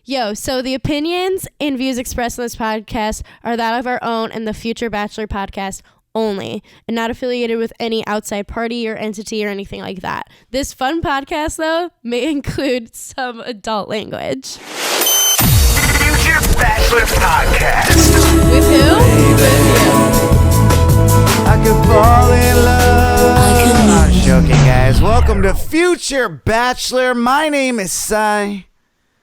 Yo, so the opinions and views expressed in this podcast are that of our own and the Future Bachelor podcast only, and not affiliated with any outside party or entity or anything like that. This fun podcast, though, may include some adult language. Future Bachelor Podcast. With who? I could fall in love. I'm joking, guys. Welcome to Future Bachelor. My name is Cy.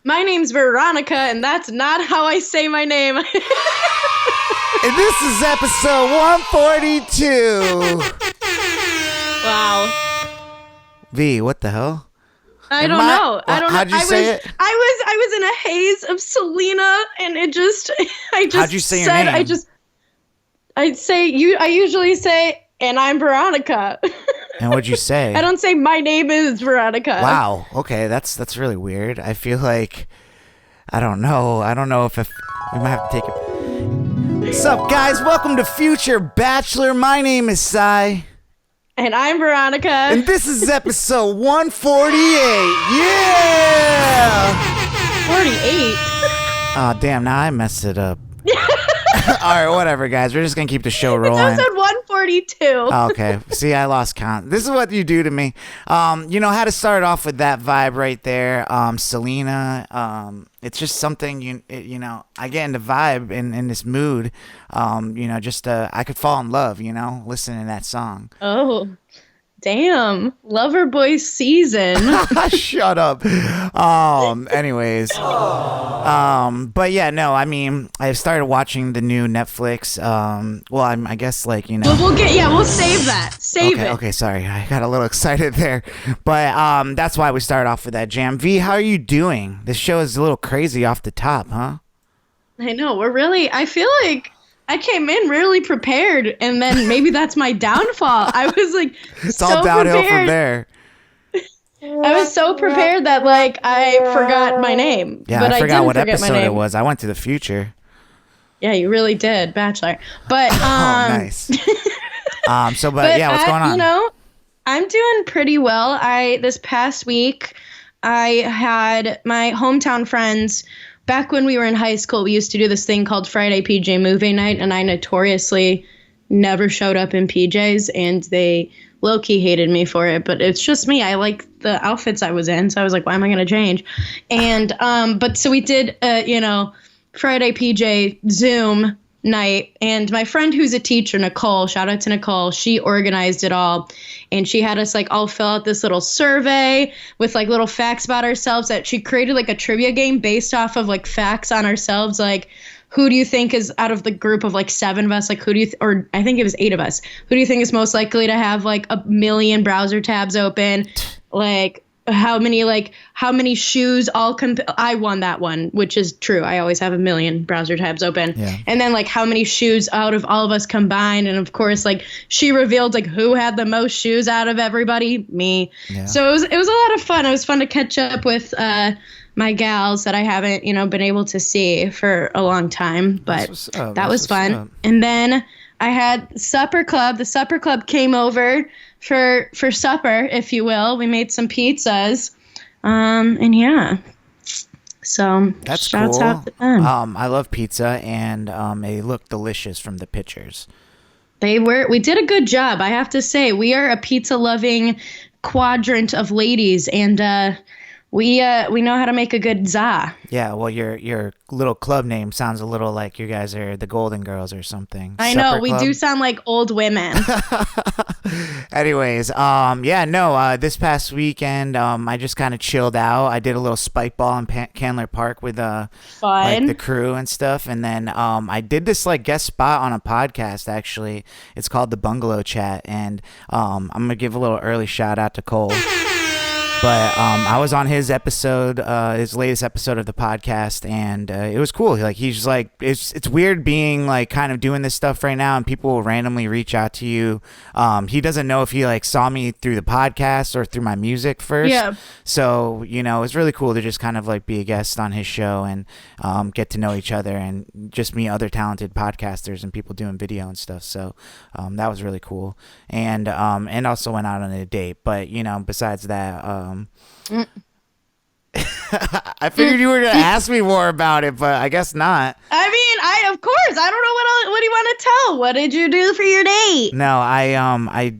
My name's Veronica, and that's not how I say my name. And this is episode 142. Wow. V, what the hell? I don't know. How'd you say it? I was in a haze of Selena, and I just How'd you say your name? I usually say, and I'm Veronica. And what'd you say? I don't say my name is Veronica. Wow. Okay, that's really weird. I feel like I don't know if we might have to take it. What's up, guys? Welcome to Future Bachelor. My name is Cy. And I'm Veronica. And this is episode 148. Yeah! 48? Oh, damn. Now I messed it up. All right, whatever, guys. We're just going to keep the show rolling. It's episode 142. Okay. See, I lost count. This is what you do to me. How to start off with that vibe right there. Selena, it's just something, I get into vibe in this mood. I could fall in love, listening to that song. Oh, damn. Lover Boy season. Shut up. Anyways. But yeah, no, I mean, I started watching the new Netflix. I guess We'll save that. Save it. Okay, sorry. I got a little excited there. But that's why we started off with that jam. V, how are you doing? This show is a little crazy off the top, huh? I know. I feel like I came in really prepared, and then maybe that's my downfall. I was like, it's all downhill from there. I was so prepared that I forgot my name. Yeah, but I forgot what episode it was. I went to the future. Yeah, you really did, Bachelor. But oh, nice. What's going on? I'm doing pretty well. This past week, I had my hometown friends. Back when we were in high school, we used to do this thing called Friday PJ Movie Night, and I notoriously never showed up in PJs, and they low-key hated me for it, but it's just me. I like the outfits I was in, so I was like, why am I going to change? And so we did, Friday PJ Zoom night, and my friend who's a teacher, Nicole, shout out to Nicole, she organized it all, and she had us all fill out this little survey with little facts about ourselves that she created a trivia game based off of facts on ourselves, who do you think is out of the group of 7 of us, or I think it was 8 of us, who do you think is most likely to have a million browser tabs open, how many shoes I won that one, which is true. I always have a million browser tabs open. Yeah. And then how many shoes out of all of us combined. And of course, she revealed who had the most shoes out of everybody, me. Yeah. So it was a lot of fun. It was fun to catch up with, my gals that I haven't, been able to see for a long time, but that was fun. And then I had supper club. The supper club came over for supper, if you will. We made some pizzas, and yeah. So that's shouts cool. Out to them. I love pizza, and they look delicious from the pictures. We did a good job, I have to say. We are a pizza loving quadrant of ladies, and we know how to make a good za. Yeah, well, your little club name sounds a little like you guys are the Golden Girls or something. I know, we do sound like old women. Anyways, this past weekend, I just kind of chilled out. I did a little spike ball in Candler Park with the crew and stuff, and then I did this guest spot on a podcast. Actually, it's called the Bungalow Chat, and I'm gonna give a little early shout out to Cole. But I was on his episode, his latest episode of the podcast, and it was cool. He's just it's weird being kind of doing this stuff right now, and people will randomly reach out to you. He doesn't know if he saw me through the podcast or through my music first. Yeah. So it's really cool to just kind of be a guest on his show and get to know each other and just meet other talented podcasters and people doing video and stuff. So that was really cool, and also went out on a date. But besides that. I figured you were gonna ask me more about it, but I guess not. I mean, of course, I don't know what do you want to tell? What did you do for your date? No, I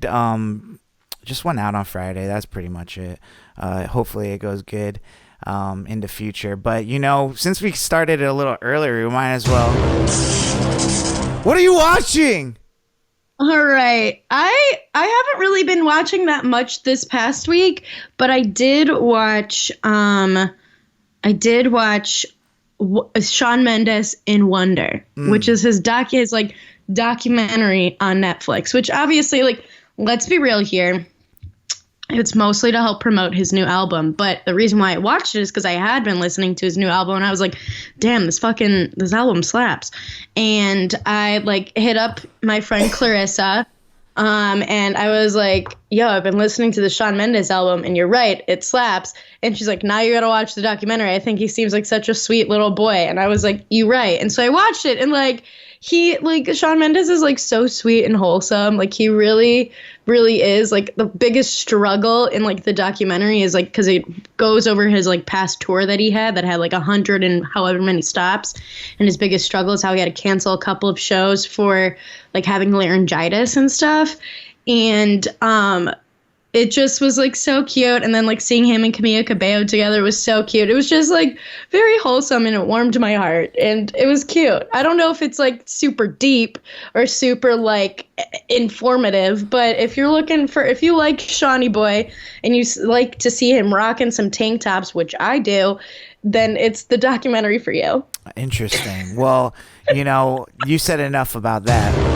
just went out on Friday. That's pretty much it. Hopefully it goes good in the future. But since we started it a little earlier, we might as well. What are you watching? All right. I haven't really been watching that much this past week, but I did watch Shawn Mendes in Wonder, which is his documentary on Netflix, which obviously, let's be real here. It's mostly to help promote his new album, but the reason why I watched it is because I had been listening to his new album, and I was like, damn, this album slaps. And I hit up my friend Clarissa, and I was like, yo, I've been listening to the Shawn Mendes album, and you're right, it slaps. And she's like, now you gotta watch the documentary. I think he seems like such a sweet little boy. And I was like, you right. And so I watched it, and Shawn Mendes is so sweet and wholesome. He really, really is. The biggest struggle in the documentary is because it goes over his past tour that had 100 and however many stops. And his biggest struggle is how he had to cancel a couple of shows for having laryngitis and stuff. And it just was so cute. And then seeing him and Camila Cabello together was so cute. It was just very wholesome, and it warmed my heart, and it was cute. I don't know if it's super deep or super informative, but if you like Shawnee Boy and you like to see him rocking some tank tops, which I do, then it's the documentary for you. Interesting. Well, you said enough about that.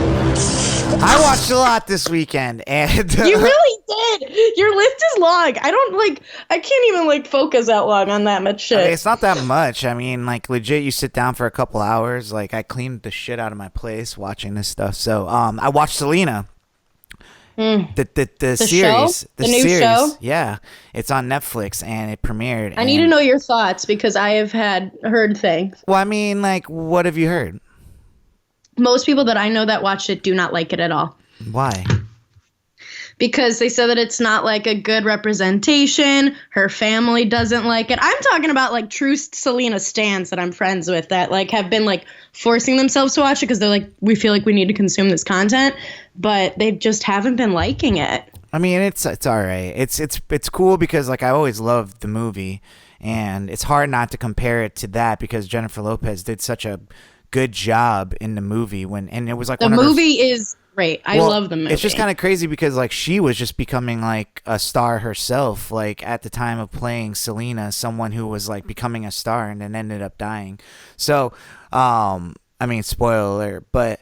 I watched a lot this weekend, and you really did. Your list is long. I can't even focus that long on that much shit. It's not that much. I mean, legit, you sit down for a couple hours. I cleaned the shit out of my place watching this stuff. So, I watched Selena. The series, the new show. Yeah, it's on Netflix and it premiered. I need to know your thoughts because I have heard things. Well, I mean, what have you heard? Most people that I know that watched it do not like it at all. Why? Because they said that it's not a good representation. Her family doesn't like it. I'm talking about true Selena stans that I'm friends with that have been forcing themselves to watch it because they're we feel we need to consume this content, but they just haven't been liking it. I mean, it's all right. It's cool because I always loved the movie, and it's hard not to compare it to that because Jennifer Lopez did such a good job in the movie and it was the movie is great. I love the movie. It's just kind of crazy because she was just becoming a star herself at the time of playing Selena, someone who was becoming a star and then ended up dying. So I mean, spoiler alert, but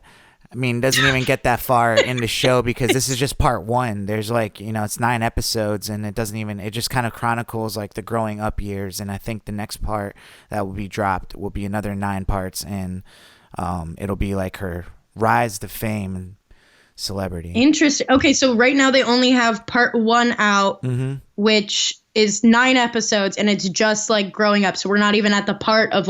I mean, doesn't even get that far in the show because this is just part one. There's it's 9 episodes and it just kind of chronicles the growing up years. And I think the next part that will be dropped will be another 9 parts, and it'll be her rise to fame and celebrity. Interesting. Okay, so right now they only have part 1 out, which is 9 episodes, and it's just growing up. So we're not even at the part of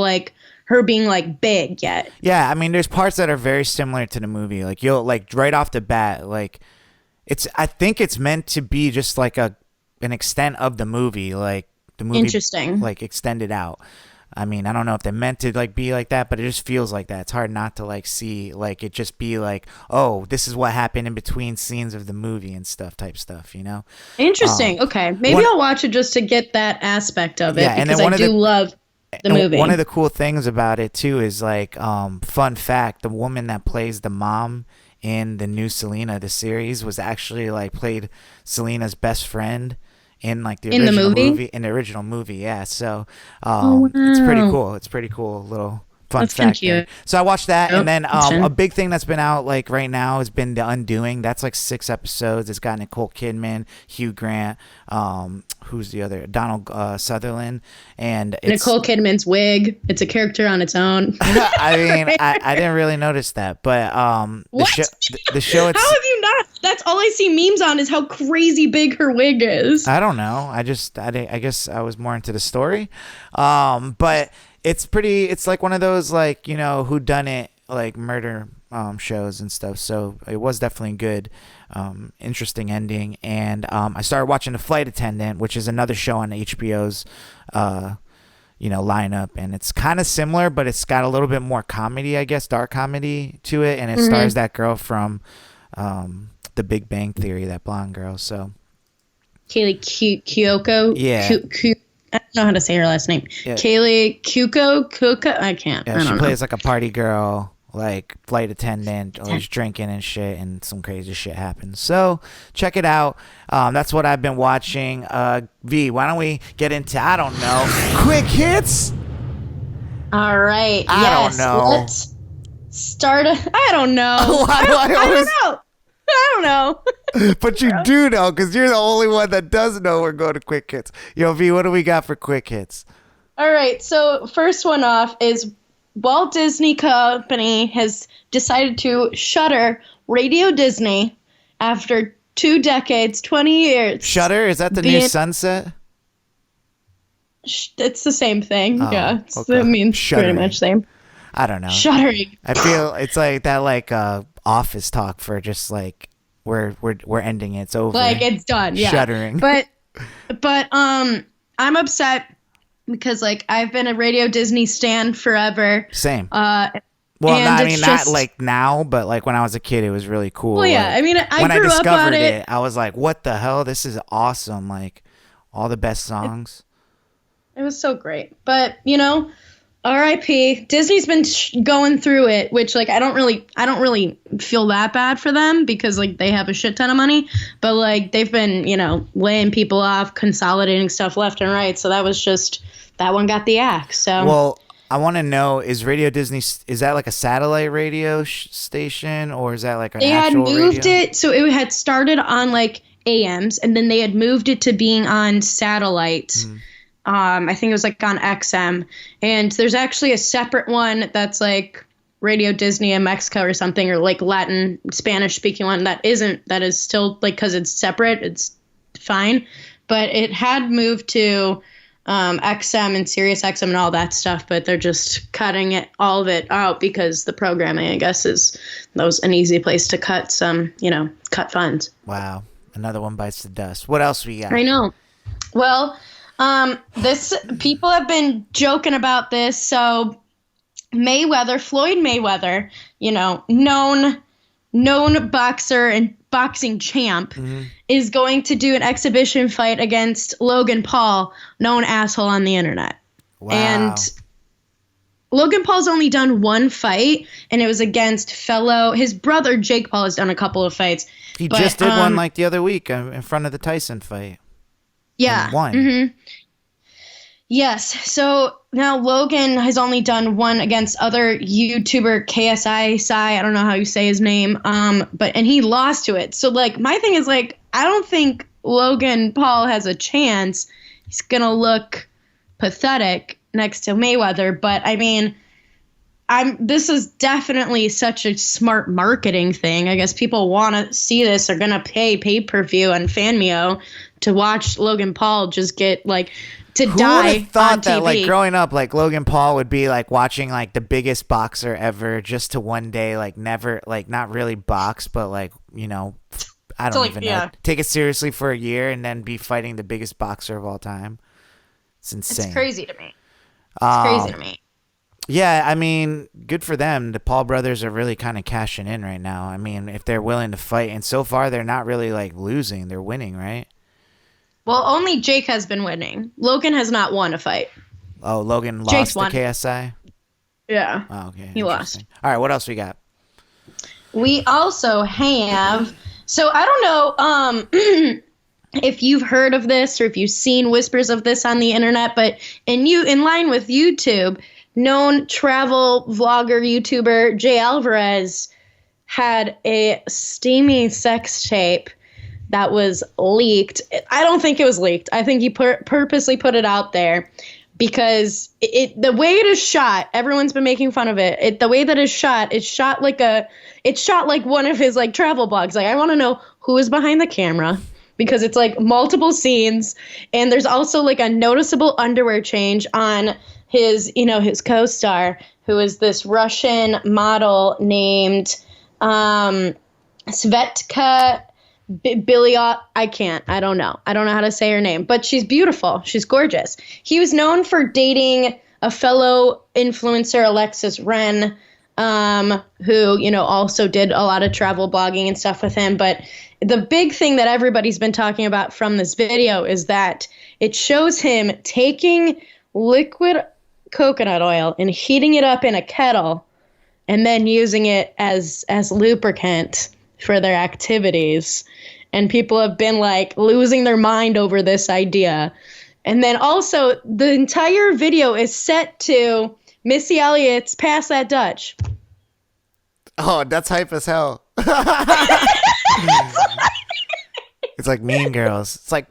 her being big yet. Yeah, I mean, there's parts that are very similar to the movie. You'll right off the bat, I think it's meant to be just an extent of the movie, the movie interesting, extended out. I mean, I don't know if they meant to be like that, but it just feels like that. It's hard not to see it just be oh, this is what happened in between scenes of the movie and type stuff, Interesting. Okay, maybe I'll watch it just to get that aspect of it, yeah, because I do love the movie. One of the cool things about it too is fun fact, the woman that plays the mom in the new Selena, the series, was actually played Selena's best friend in the original movie. Yeah, so wow. It's pretty cool. It's pretty cool little fun fact there. So I watched that, and then a big thing that's been out right now has been The Undoing. That's 6 episodes. It's got Nicole Kidman, Hugh Grant, who's the other, Donald Sutherland, and Nicole Kidman's wig. It's a character on its own. I mean, I didn't really notice that, but the show. How have you not? That's all I see memes on is how crazy big her wig is. I don't know. I guess I was more into the story, but. It's one of those whodunit murder shows and stuff. So it was definitely good, interesting ending. And I started watching The Flight Attendant, which is another show on HBO's lineup, and it's kind of similar, but it's got a little bit more comedy, I guess, dark comedy to it, and it stars that girl from The Big Bang Theory, that blonde girl. So Kaylee Cuoco. Yeah. I don't know how to say her last name. Yeah. Kaylee Cuoco. I can't. Yeah, I she don't plays like a party girl, like flight attendant, always drinking and shit, and some crazy shit happens. So check it out. That's what I've been watching. V, why don't we get into, I don't know, quick hits? All right. I don't know. Let's start. I don't know. Why do I always... I don't know. But you do know, because you're the only one that does know we're going to quick hits. Yo, V, what do we got for quick hits? All right. So first one off is Walt Disney Company has decided to shutter Radio Disney after 2 decades, 20 years. Shutter? Is that the new Sunset? It's the same thing. Oh, yeah. okay. It means Shuttering. pretty much same. I don't know. Shuttering. I feel it's like that, like office talk for just like we're ending it. It's over. Like it's done. Yeah. Shuttering. But I'm upset because like I've been a Radio Disney stan forever. Same. Well, not like now, but like when I was a kid, it was really cool. Well, yeah. Like, I mean, when I grew up discovered on it. I was like, "What the hell? This is awesome!" Like all the best songs. It was so great, but R.I.P. Disney's been going through it, which like I don't really feel that bad for them because like they have a shit ton of money, but like they've been laying people off, consolidating stuff left and right. So that one got the axe. So well, I want to know, is Radio Disney, is that like a satellite radio station, or is that like an actual radio? They had moved it, so it had started on like AMs, and then they had moved it to being on satellite. I think it was like on XM, and there's actually a separate one that's like Radio Disney in Mexico or something, or like Latin Spanish speaking one that is still like, because it's separate, it's fine, but it had moved to XM and Sirius XM and all that stuff, but they're just cutting all of it out because the programming, I guess, that was an easy place to cut some, cut funds. Wow. Another one bites the dust. What else we got? I know. Well, people have been joking about this. So Floyd Mayweather, known boxer and boxing champ, is going to do an exhibition fight against Logan Paul, known asshole on the internet. Wow. And Logan Paul's only done one fight, and it was against his brother Jake Paul has done a couple of fights. He just did one like the other week in front of the Tyson fight. Yeah. Won. Mm-hmm. Yes. So now Logan has only done one against other YouTuber KSI. I don't know how you say his name. And he lost to it. So like my thing is like, I don't think Logan Paul has a chance. He's gonna look pathetic next to Mayweather. But I mean, this is definitely such a smart marketing thing. I guess people want to see this. They're gonna pay pay-per-view on Fanmio to watch Logan Paul just get like to Who die would have thought on TV. that like growing up, like Logan Paul would be like watching like the biggest boxer ever just to one day like never like not really box, but like I don't even know, take it seriously for a year and then be fighting the biggest boxer of all time. It's insane. It's crazy to me. Yeah, I mean, good for them. The Paul brothers are really kind of cashing in right now. I mean, if they're willing to fight, and so far they're not really like losing, they're winning, right? Well, only Jake has been winning. Logan has not won a fight. Oh, Logan Jake's lost to KSI? Yeah. Oh, okay. He lost. All right, what else we got? We also have, so I don't know if you've heard of this or if you've seen whispers of this on the internet, but in line with YouTube, known travel vlogger YouTuber Jay Alvarez had a steamy sex tape that was leaked. I don't think it was leaked. I think he purposely put it out there because the way it is shot, everyone's been making fun of it. The way that it's shot like one of his like travel blogs. Like I want to know who is behind the camera because it's like multiple scenes, and there's also like a noticeable underwear change on his co-star, who is this Russian model named Svetka I can't. I don't know. I don't know how to say her name, but she's beautiful. She's gorgeous. He was known for dating a fellow influencer, Alexis Ren, who, also did a lot of travel blogging and stuff with him. But the big thing that everybody's been talking about from this video is that it shows him taking liquid coconut oil and heating it up in a kettle and then using it as lubricant for their activities. And people have been like losing their mind over this idea. And then also the entire video is set to Missy Elliott's Pass That Dutch. Oh, that's hype as hell. It's like Mean Girls. It's like,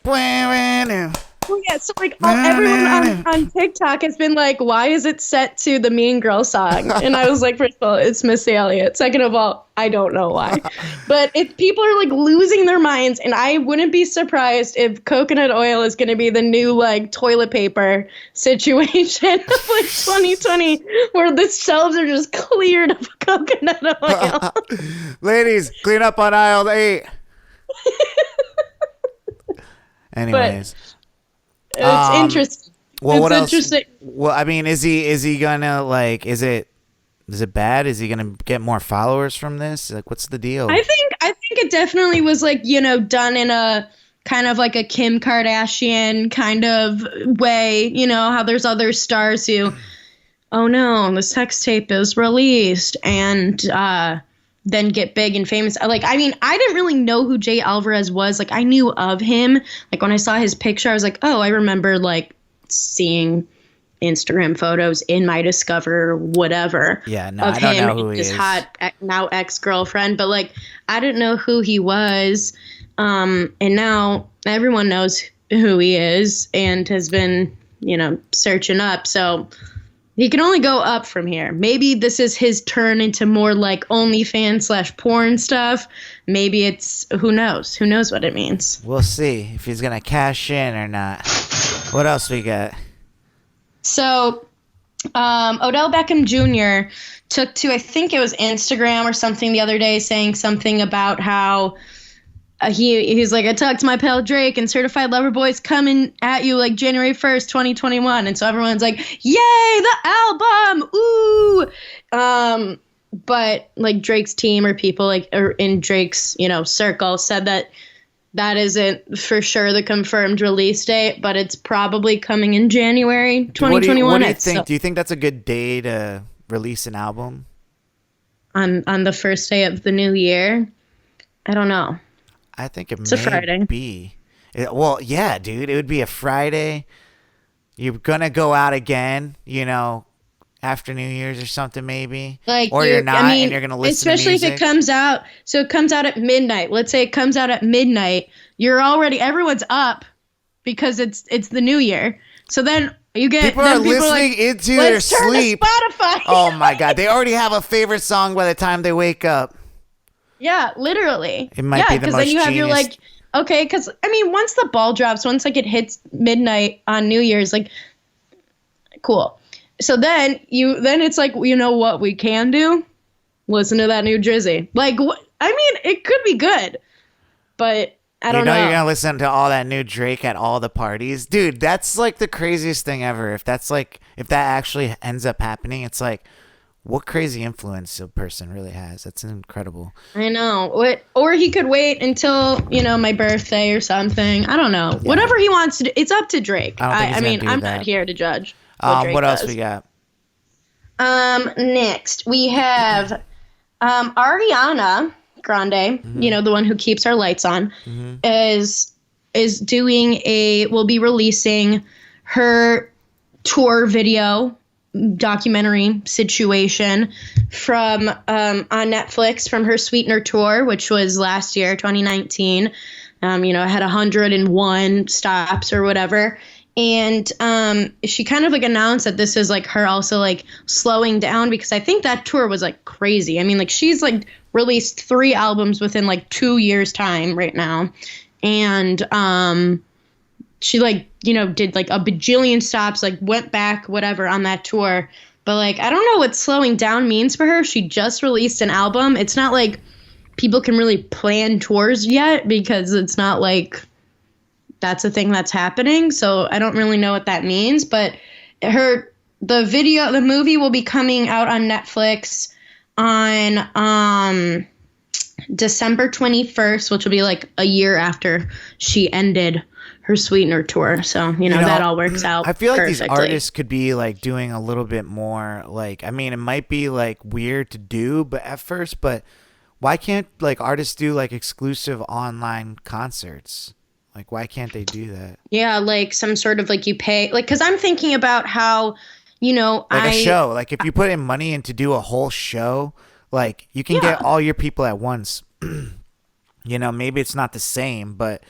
well, yeah, so like everyone on TikTok has been like, why is it set to the Mean Girl song? And I was like, first of all, it's Missy Elliott. Second of all, I don't know why. But people are like losing their minds, and I wouldn't be surprised if coconut oil is going to be the new like toilet paper situation of like 2020, where the shelves are just cleared of coconut oil. Ladies, clean up on aisle 8. Anyways. It's interesting. Well, what else? Interesting. Well, I mean, is he gonna like? Is it bad? Is he gonna get more followers from this? Like, what's the deal? I think it definitely was like done in a kind of like a Kim Kardashian kind of way. You know how there's other stars who, oh no, the sex tape is released and then get big and famous. Like, I mean, I didn't really know who Jay Alvarez was. Like, I knew of him. Like, when I saw his picture, I was like, oh, I remember, like, seeing Instagram photos in my Discover or whatever. Yeah, no, I don't know who he is. His hot, now ex-girlfriend. But, like, I didn't know who he was. And now everyone knows who he is and has been, searching up. So he can only go up from here. Maybe this is his turn into more like OnlyFans/porn stuff. Maybe it's, who knows? Who knows what it means? We'll see if he's going to cash in or not. What else we got? So, Odell Beckham Jr. took to, I think it was Instagram or something the other day, saying something about how he's like, I talked to my pal Drake and Certified Lover Boy's coming at you like January 1st, 2021. And so everyone's like, yay, the album, ooh. But like Drake's team or people like in Drake's, circle said that isn't for sure the confirmed release date, but it's probably coming in January 2021. What do you think? Do you think that's a good day to release an album? On the first day of the new year? I don't know. I think it's a Friday. Well, yeah, dude. It would be a Friday. You're going to go out again, after New Year's or something maybe. Or you're not, and you're going to listen to music. Especially if it comes out. So it comes out at midnight. Let's say it comes out at midnight. Everyone's up because it's the New Year. So then you get... People are listening into their sleep. Spotify. Oh, my God. They already have a favorite song by the time they wake up. Yeah, literally. It might be the most because then you have your genius. okay, because once the ball drops, once like it hits midnight on New Year's, like, cool. So then it's like, what we can do? Listen to that new Drizzy. Like, it could be good, but I don't know. You're gonna listen to all that new Drake at all the parties, dude. That's like the craziest thing ever. If that actually ends up happening, it's like, what crazy influence a person really has. That's incredible. I know. Or he could wait until, my birthday or something. I don't know. Yeah. Whatever he wants to do. It's up to Drake. I'm not here to judge. What else we got? Next, we have Ariana Grande, mm-hmm. The one who keeps our lights on, mm-hmm. is will be releasing her tour video documentary situation from on Netflix from her Sweetener tour, which was last year, 2019. It had 101 stops or whatever. And she kind of like announced that this is like her also like slowing down, because I think that tour was like crazy. She's like released 3 albums within like 2 years time right now. And she like, did like a bajillion stops, like went back, whatever, on that tour. But like, I don't know what slowing down means for her. She just released an album. It's not like people can really plan tours yet, because it's not like that's a thing that's happening. So I don't really know what that means, but the movie will be coming out on Netflix on December 21st, which will be like a year after she ended her Sweetener tour. So, that all works out. I feel like perfectly. These artists could be like doing a little bit more, like, I mean, it might be like weird to do, but at first, but why can't like artists do like exclusive online concerts? Like, why can't they do that? Yeah, like some sort of like you pay, like, because I'm thinking about how, like a show. Like if you put in money in to do a whole show, like you can get all your people at once. Maybe it's not the same, but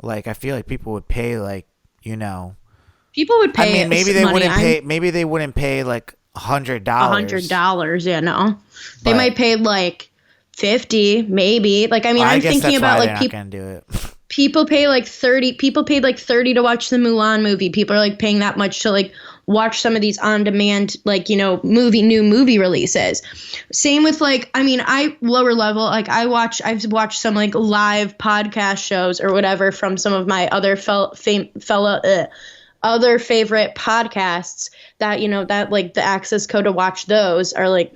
like I feel like people would pay like, people would pay. I mean, maybe they wouldn't pay. Maybe they wouldn't pay like $100. $100, yeah, no. They might pay like 50, maybe. Like, I mean, I'm thinking about like people. Not gonna do it. People pay like 30. People paid like 30 to watch the Mulan movie. People are like paying that much to like watch some of these on demand, like, new movie releases. Same with like, I mean, lower level, like I've watched some like live podcast shows or whatever from some of my other other favorite podcasts that, that like the access code to watch those are like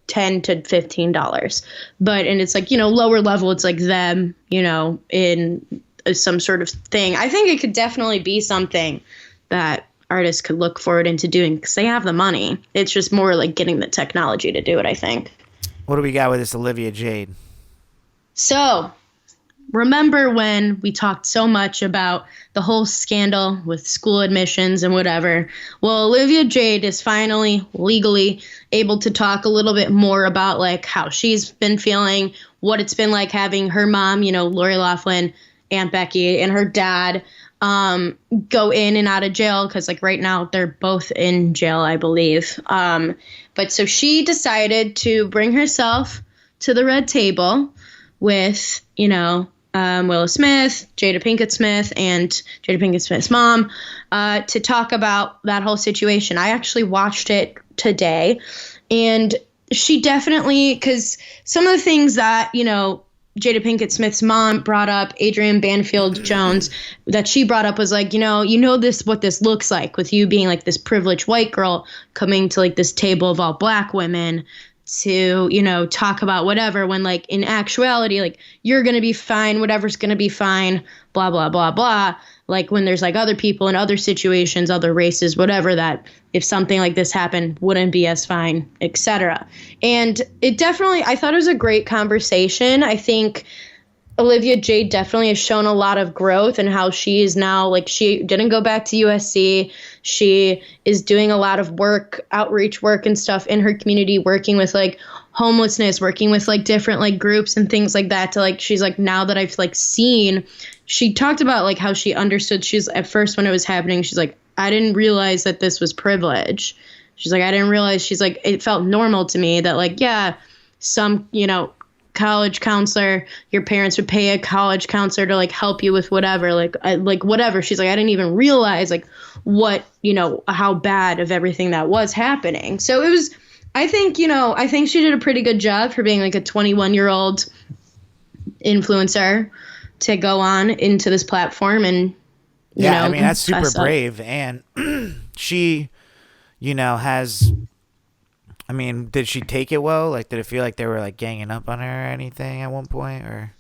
$10 to $15. And it's like, lower level, it's like them, in some sort of thing. I think it could definitely be something that artists could look forward into doing because they have the money. It's just more like getting the technology to do it, I think. What do we got with this Olivia Jade? So, remember when we talked so much about the whole scandal with school admissions and whatever? Well, Olivia Jade is finally legally able to talk a little bit more about like how she's been feeling, what it's been like having her mom, Lori Loughlin, Aunt Becky, and her dad go in and out of jail because like right now they're both in jail, I believe. But so she decided to bring herself to the red table with, Willow Smith, Jada Pinkett Smith, and Jada Pinkett Smith's mom to talk about that whole situation. I actually watched it today, and she definitely, because some of the things that, Jada Pinkett Smith's mom brought up, Adrienne Banfield Jones, that she brought up was like, this, what this looks like with you being like this privileged white girl coming to like this table of all black women to, talk about whatever, when like in actuality, like you're going to be fine, whatever's going to be fine, blah, blah, blah, blah. Like when there's like other people in other situations, other races, whatever, that if something like this happened wouldn't be as fine, etc. And it definitely, I thought it was a great conversation. I think Olivia Jade definitely has shown a lot of growth and how she is now, like, she didn't go back to USC. She is doing a lot of work, outreach work and stuff in her community, working with like homelessness, working with like different like groups and things like that to like, she's like, now that I've like seen, she talked about like how she understood, she's at first when it was happening, she's like, I didn't realize that this was privilege. She's like, I didn't realize, she's like, it felt normal to me that like, yeah, some, college counselor, your parents would pay a college counselor to like help you with whatever, like whatever. She's like, I didn't even realize like what, how bad of everything that was happening. So it was, I think she did a pretty good job for being like a 21-year-old influencer to go on into this platform and, I mean, that's super brave. And she, has, I mean, did she take it well? Like, did it feel like they were like ganging up on her or anything at one point, or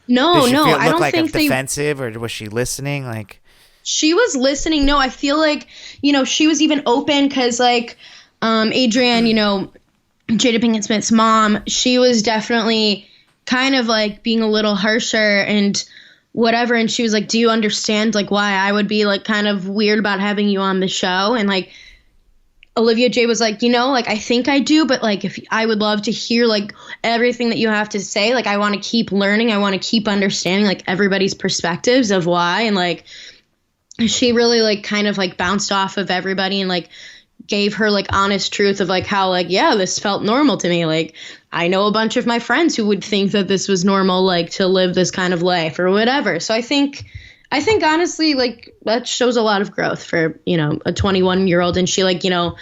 no, I don't think defensive, or was she listening? Like, she was listening. No, I feel like she was even open because like Adrienne, Jada Pinkett Smith's mom, she was definitely kind of like being a little harsher and whatever, and she was like, do you understand like why I would be like kind of weird about having you on the show? And like Olivia Jade was like, like, I think I do, but like, if I would love to hear like everything that you have to say, like, I want to keep learning. I want to keep understanding like everybody's perspectives of why. And like, she really like kind of like bounced off of everybody and like gave her like honest truth of like how like, yeah, this felt normal to me. Like, I know a bunch of my friends who would think that this was normal, like to live this kind of life or whatever. So I think I think honestly, like, that shows a lot of growth for, you know, a 21-year-old. And she, like, you know,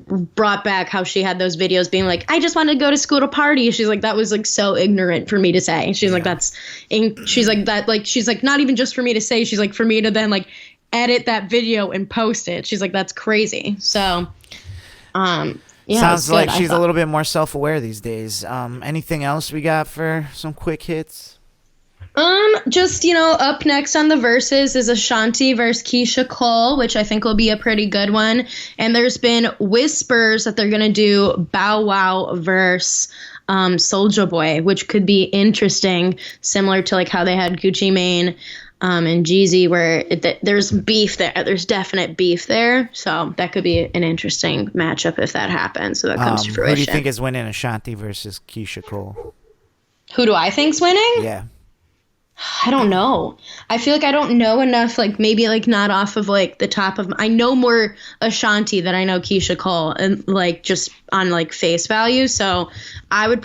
brought back how she had those videos being like, I just want to go to school to party. She's like, that was like so ignorant for me to say. She's like, she's like, that, like, she's like, not even just for me to say, she's like, for me to then like edit that video and post it. She's like, that's crazy. So, yeah, sounds like she's a little bit more self-aware these days. Anything else we got for some quick hits? Just, you know, up next on the verses is Ashanti versus Keisha Cole, which I think will be a pretty good one. And there's been whispers that they're going to do Bow Wow versus Soulja Boy, which could be interesting, similar to like how they had Gucci Mane and Jeezy, where there's beef there. There's definite beef there. So that could be an interesting matchup if that happens. So that comes to fruition. Who do you think is winning, Ashanti versus Keisha Cole? Who do I think's winning? Yeah. I don't know. I feel like I don't know enough, like maybe like not off of like the top of I know more Ashanti than I know Keisha Cole, and like just on like face value. So I would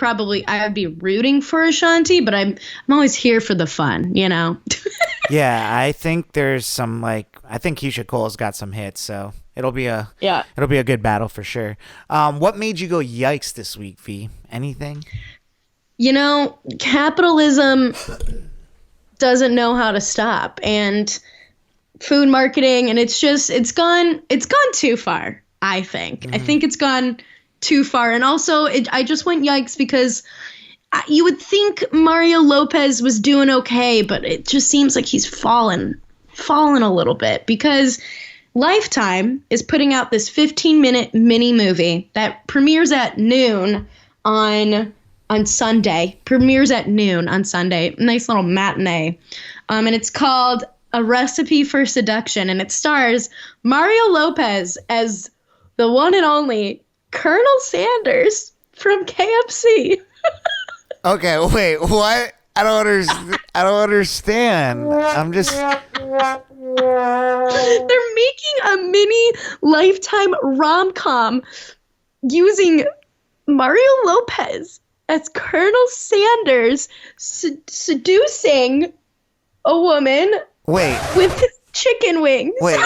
be rooting for Ashanti, but I'm always here for the fun, you know? Yeah, I think there's some I think Keisha Cole's got some hits, so it'll be a good battle for sure. What made you go yikes this week, V? Anything? You know, capitalism doesn't know how to stop, and food marketing, and it's gone too far. I think it's gone too far. And also I just went yikes because you would think Mario Lopez was doing okay, but it just seems like he's fallen a little bit, because Lifetime is putting out this 15-minute mini movie that premieres at noon on Sunday. Premieres at noon on Sunday. Nice little matinee. And it's called A Recipe for Seduction. And it stars Mario Lopez as the one and only Colonel Sanders from KFC. Okay, wait, what? I don't understand. I'm just... They're making a mini Lifetime rom-com using Mario Lopez as Colonel Sanders seducing a woman with chicken wings. Wait.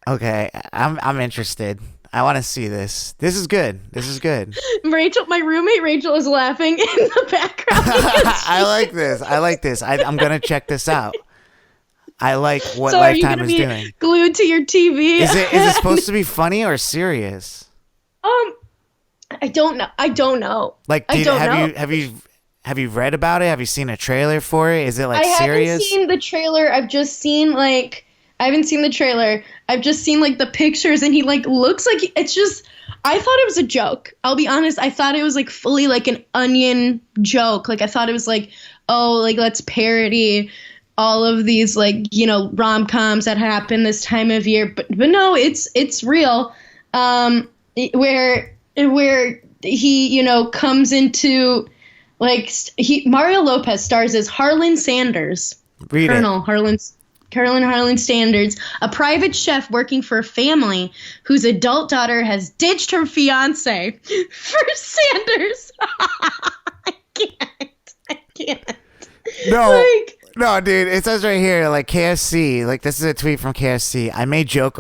Okay, I'm interested. I want to see this. This is good. Rachel, my roommate Rachel, is laughing in the background. I like this. I'm gonna check this out. I like what Lifetime is doing. Glued to your TV. Is it supposed to be funny or serious? I don't know. Like, have you read about it? Have you seen a trailer for it? Is it like serious? I haven't seen the trailer. I haven't seen the trailer. I've just seen like the pictures, and he like looks like it's just. I thought it was a joke. I'll be honest. I thought it was like fully like an Onion joke. Like I thought it was like, oh, like let's parody all of these like, you know, rom-coms that happen this time of year. But no, it's real. Where he, you know, comes into like Mario Lopez stars as Harlan Sanders. Harlan Sanders, a private chef working for a family whose adult daughter has ditched her fiance for Sanders. I can't. No, dude, it says right here, like KFC, like this is a tweet from KFC. I may joke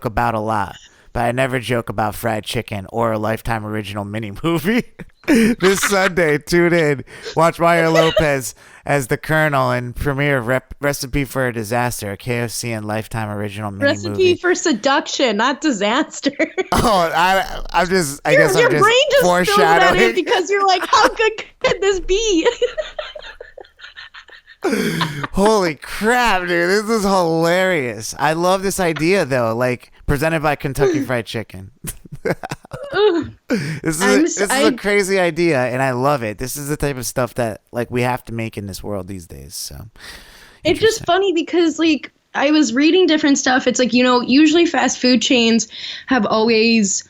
about a lot, but I never joke about fried chicken or a Lifetime original mini movie. This Sunday, tune in. Watch Mario Lopez as the Colonel and premiere Recipe for a Disaster, a KFC and Lifetime original mini movie. Recipe for Seduction, not disaster. Oh, I guess I'm just your brain just foreshadowing. That in because you're like, how good could this be? Holy crap, dude. This is hilarious. I love this idea, though. Like, presented by Kentucky Fried Chicken. This is a crazy idea, and I love it. This is the type of stuff that, like, we have to make in this world these days. So it's just funny because, like, I was reading different stuff. It's like, you know, usually fast food chains have always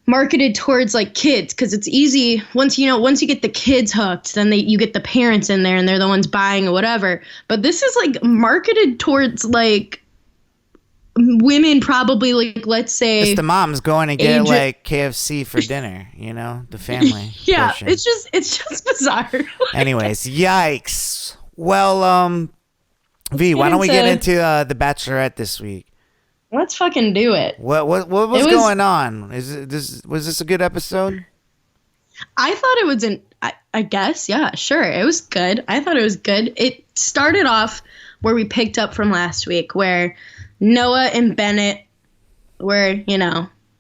marketed towards like kids because it's easy once you get the kids hooked, then you get the parents in there and they're the ones buying or whatever. But this is like marketed towards like women probably like, let's say it's the moms going to get age- like KFC for dinner, the family. Yeah, portion. it's just bizarre. Anyways, yikes. Well, V, why don't we get into the Bachelorette this week? Let's fucking do it. What was going on? Was this a good episode? I thought it was I guess, yeah, sure. It was good. I thought it was good. It started off where we picked up from last week, where Noah and Bennett were,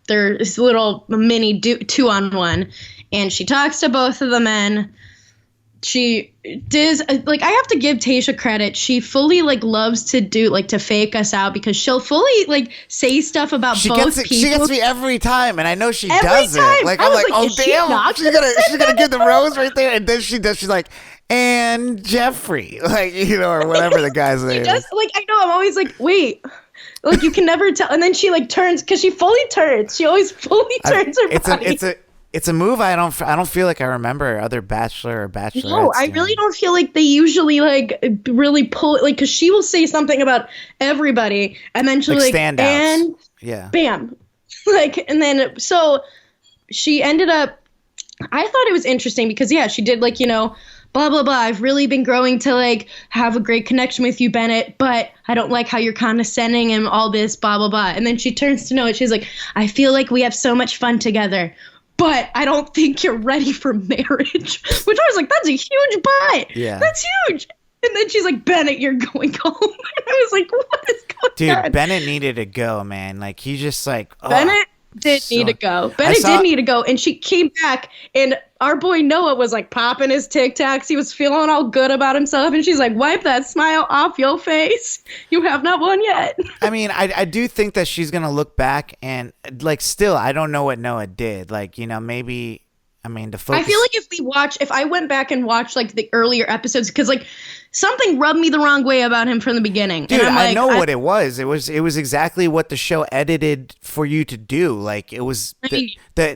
there's a little mini 2-on-1, and she talks to both of the men. She does, like, I have to give Tayshia credit. She fully, like, loves to do, like, to fake us out, because she'll fully, like, say stuff about both people. She gets me every time, and I know she every does time. it. Like, I'm like, oh, damn, she's gonna give the rose right there, and then she's like, and Jeffrey, like, or whatever the guy's name is. Like, I know, I'm always like, wait. Like, you can never tell. And then she, like, turns, because she fully turns. She always fully turns her body. It's a move I don't feel like I remember other Bachelor or Bachelorettes. No, I really don't feel like they usually like really pull, like, because she will say something about everybody and then she'll like standouts. And yeah, bam, like, and then so she ended up. I thought it was interesting because she did like blah blah blah. I've really been growing to like have a great connection with you, Bennett, but I don't like how you're condescending and all this blah blah blah. And then she turns to Noah. She's like, I feel like we have so much fun together, but I don't think you're ready for marriage. Which I was like, that's a huge but. Yeah. That's huge. And then she's like, Bennett, you're going home. And I was like, what is going on? Dude, Bennett needed to go, man. Like, he's just like, Bennett did need to go. Bennett did need to go. And she came back, and our boy Noah was like popping his Tic Tacs. He was feeling all good about himself. And she's like, wipe that smile off your face. You have not won yet. I mean, I do think that she's going to look back and, like, still, I don't know what Noah did. Like, maybe, I mean, the focus. I feel like if I went back and watched, like, the earlier episodes, because, like, something rubbed me the wrong way about him from the beginning. Dude, and I'm like, I know what it was. It was exactly what the show edited for you to do. Like, it was the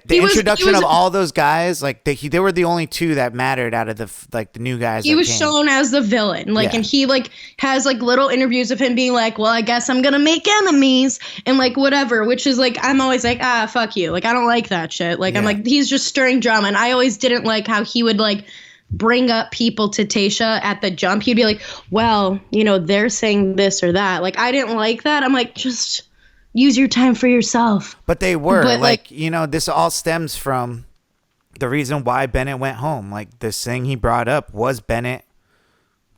introduction of all those guys. Like, they were the only two that mattered out of the new guys. He was shown as the villain. Like, and he like has like little interviews of him being like, well, I guess I'm gonna make enemies and like whatever. Which is like, I'm always like, fuck you. Like, I don't like that shit. Like, I'm like, he's just stirring drama. And I always didn't like how he would like bring up people to Tayshia at the jump. He'd be like, well, they're saying this or that. Like, I didn't like that. I'm like, just use your time for yourself. But they were like, this all stems from the reason why Bennett went home. Like, this thing he brought up was Bennett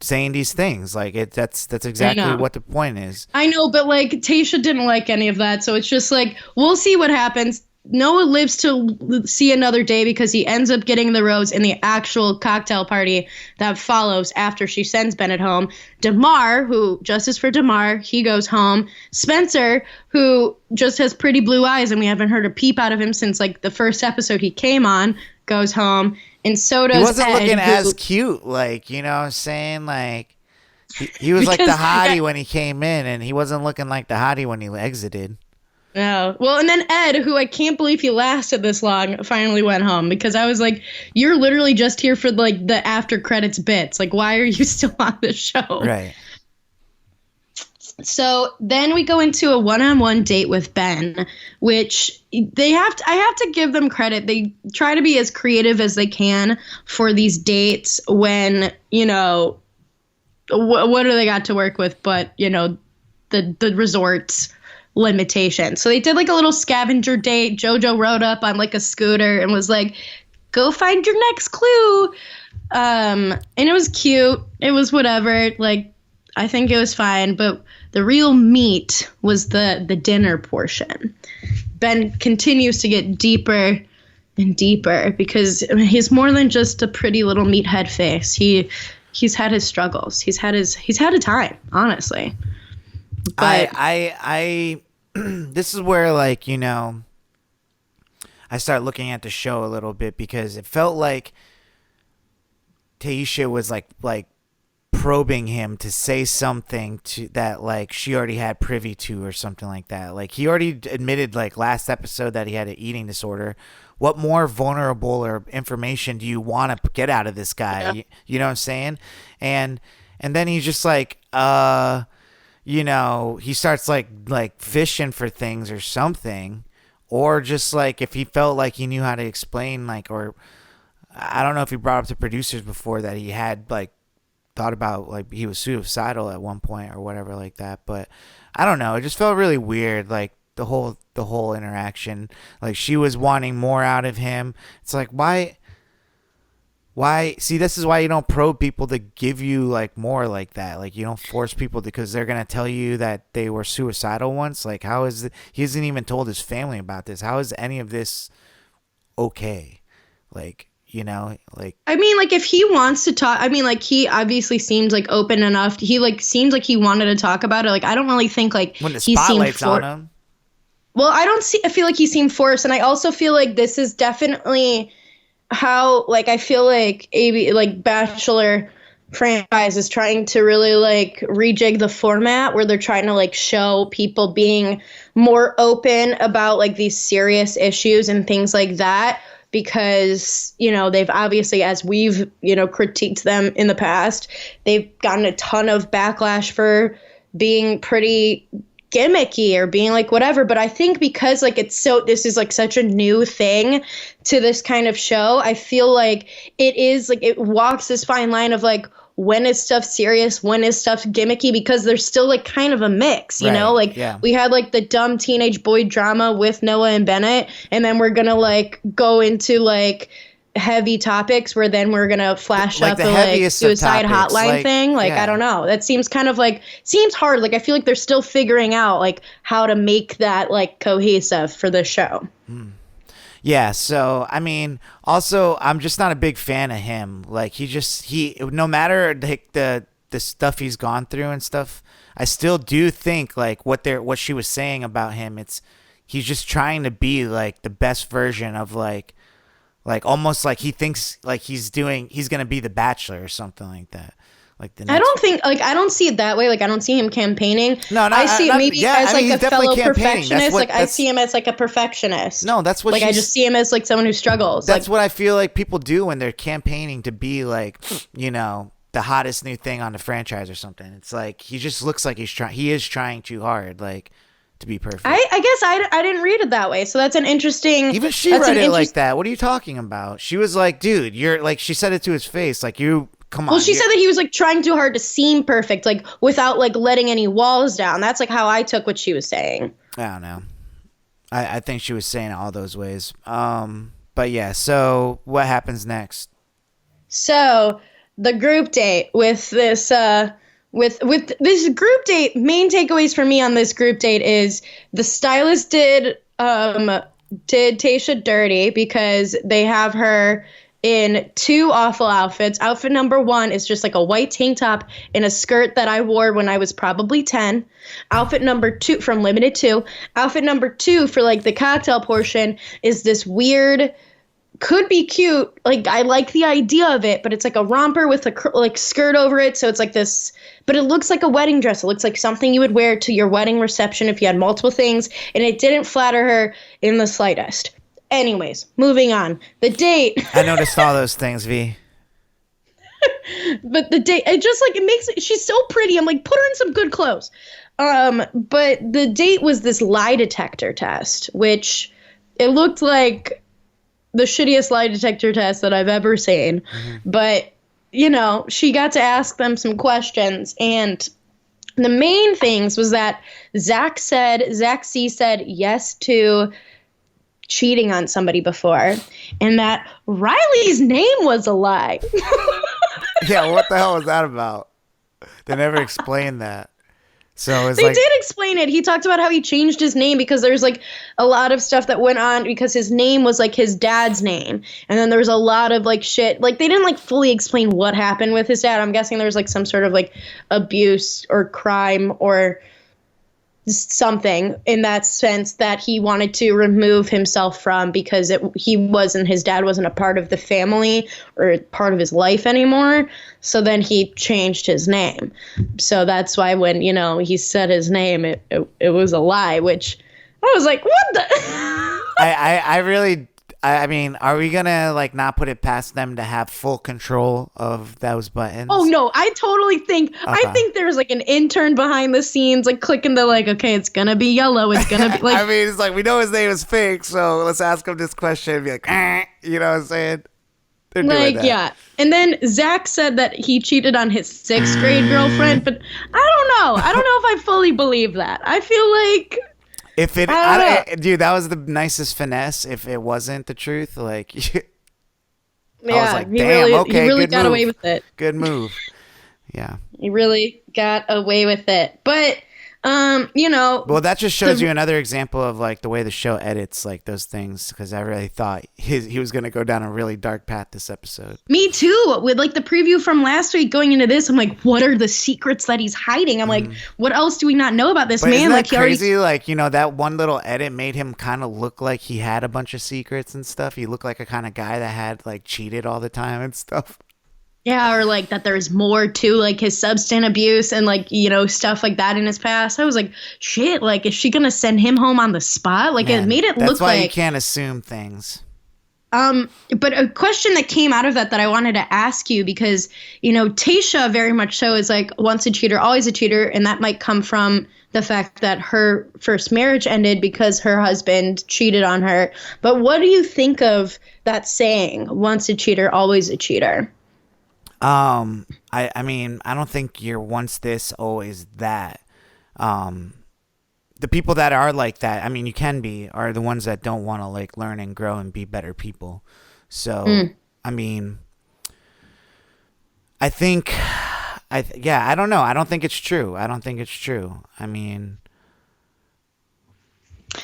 saying these things. Like, that's exactly what the point is. I know, but like Tayshia didn't like any of that. So it's just like, we'll see what happens. Noah lives to see another day because he ends up getting the rose in the actual cocktail party that follows after she sends Bennett home. DeMar, who, justice for DeMar, he goes home. Spencer, who just has pretty blue eyes and we haven't heard a peep out of him since like the first episode he came on, goes home. And so does He wasn't Ed, looking as cute, like, you know what I'm saying? Like, he was like the hottie when he came in, and he wasn't looking like the hottie when he exited. No. Well, and then Ed, who I can't believe he lasted this long, finally went home because I was like, you're literally just here for like the after credits bits. Like, why are you still on the show? Right. So then we go into a one-on-one date with Ben, which I have to give them credit. They try to be as creative as they can for these dates when, what do they got to work with but, the resorts limitation. So they did like a little scavenger date. JoJo rode up on like a scooter and was like, go find your next clue. And it was cute. It was whatever. Like, I think it was fine. But the real meat was the dinner portion. Ben continues to get deeper and deeper because he's more than just a pretty little meathead face. He's had his struggles. He's had a time, honestly. But I this is where, like, I start looking at the show a little bit because it felt like Tayshia was like probing him to say something to that, like, she already had privy to or something like that. Like, he already admitted, like, last episode that he had an eating disorder. What more vulnerable or information do you want to get out of this guy? Yeah. You know what I'm saying? And then he's just like, he starts like fishing for things or something, or just like if he felt like he knew how to explain, like, or I don't know if he brought up to producers before that he had like thought about like he was suicidal at one point or whatever like that. But I don't know, it just felt really weird, like the whole interaction. Like she was wanting more out of him. It's like, why see, this is why you don't probe people to give you like more like that. Like you don't force people because they're gonna tell you that they were suicidal once. Like how is he hasn't even told his family about this. How is any of this okay? Like, like, I mean, like if he wants to talk, I mean, like he obviously seems like open enough. He like seems like he wanted to talk about it. Like I don't really think like when the spotlight's on him. Well, I feel like he seemed forced, and I also feel like this is definitely how, like, I feel like Bachelor franchise is trying to really like rejig the format, where they're trying to like show people being more open about like these serious issues and things like that, because they've obviously, as we've critiqued them in the past, they've gotten a ton of backlash for being pretty gimmicky or being like whatever. But I think because like this is like such a new thing to this kind of show, I feel like it walks this fine line of like, when is stuff serious, when is stuff gimmicky, because there's still like kind of a mix, you know, like we had like the dumb teenage boy drama with Noah and Bennett, and then we're gonna like go into like heavy topics where then we're gonna flash like up the like suicide topics, hotline thing. Like I don't know, that seems kind of like seems hard. Like I feel like they're still figuring out like how to make that like cohesive for the show. Yeah, so I mean, also I'm just not a big fan of him. Like he no matter the stuff he's gone through and stuff, I still do think like what she was saying about him, he's just trying to be like the best version of like almost like he thinks like he's gonna be the Bachelor or something like that. Like I don't see it that way. Like I don't see him campaigning. No, I see it maybe as like a fellow perfectionist. Like I see him as like a perfectionist. No, that's what like I just see him as like someone who struggles. That's what I feel like people do when they're campaigning to be like, the hottest new thing on the franchise or something. It's like he just looks like he is trying too hard, like, to be perfect. I guess I didn't read it that way. So that's an interesting. Even she read it like that. What are you talking about? She was like, dude, you're like, she said it to his face, like you. Come on. Well, she said that he was like trying too hard to seem perfect, like without like letting any walls down. That's like how I took what she was saying. I don't know. I think she was saying it all those ways. But yeah. So what happens next? So the group date with this with this group date. Main takeaways for me on this group date is the stylist did Tayshia dirty because they have her in two awful outfits. Outfit number 1 is just like a white tank top and a skirt that I wore when I was probably 10. Outfit number 2 from Limited 2. Outfit number 2 for like the cocktail portion is this weird, could be cute. Like I like the idea of it, but it's like a romper with a like skirt over it. So it's like this, but it looks like a wedding dress. It looks like something you would wear to your wedding reception if you had multiple things, and it didn't flatter her in the slightest. Anyways, moving on. The date. I noticed all those things, V. But the date, it just like, it makes it, she's so pretty. I'm like, put her in some good clothes. But the date was this lie detector test, which it looked like the shittiest lie detector test that I've ever seen. Mm-hmm. But, she got to ask them some questions, and the main things was that Zach C said yes to cheating on somebody before, and that Riley's name was a lie. Yeah, what the hell was that about? They never explained that. So they did explain it. He talked about how he changed his name because there's like a lot of stuff that went on because his name was like his dad's name, and then there was a lot of like shit. Like they didn't like fully explain what happened with his dad. I'm guessing there was like some sort of like abuse or crime or something in that sense that he wanted to remove himself from because his dad wasn't a part of the family or part of his life anymore. So then he changed his name. So that's why when, he said his name, it was a lie, which I was like, what the? I mean, are we gonna like not put it past them to have full control of those buttons? Oh no, I totally think Okay. I think there's like an intern behind the scenes like clicking the like, okay, it's gonna be yellow, it's gonna be like I mean, it's like we know his name is fake, so let's ask him this question and be like, you know what I'm saying? They're doing like that. yeah. And then Zach said that he cheated on his 6th grade girlfriend, but I don't know. I don't know if I fully believe that. I feel like If it, dude, that was the nicest finesse. If it wasn't the truth, like, I was like, damn, okay, he really good got move. away with it. Good move. Yeah. He really got away with it. But, you know. Well, that just shows you another example of like the way the show edits like those things. Because I really thought he was gonna go down a really dark path this episode. Me too. With like the preview from last week going into this, I'm like, what are the secrets that he's hiding? I'm like, what else do we not know about this But man? isn't that Like crazy? Like, you know, that one little edit made him kind of look like he had a bunch of secrets and stuff. He looked like a kind of guy that had like cheated all the time and stuff. Yeah, or like that there's more to like his substance abuse and like, you know, stuff like that in his past. I was like, shit, like, is she gonna send him home on the spot? Like, Man, it made it look that's why like you can't assume things. But a question that came out of that I wanted to ask you, because, you know, Tasha very much so is like once a cheater, always a cheater. And that might come from the fact that her first marriage ended because her husband cheated on her. But what do you think of that saying, once a cheater, always a cheater? I mean, I don't think you're once this, always that. The people that are like that, I mean, you can be, are the ones that don't want to like learn and grow and be better people. So, I mean, I think, I don't know. I don't think it's true. I mean,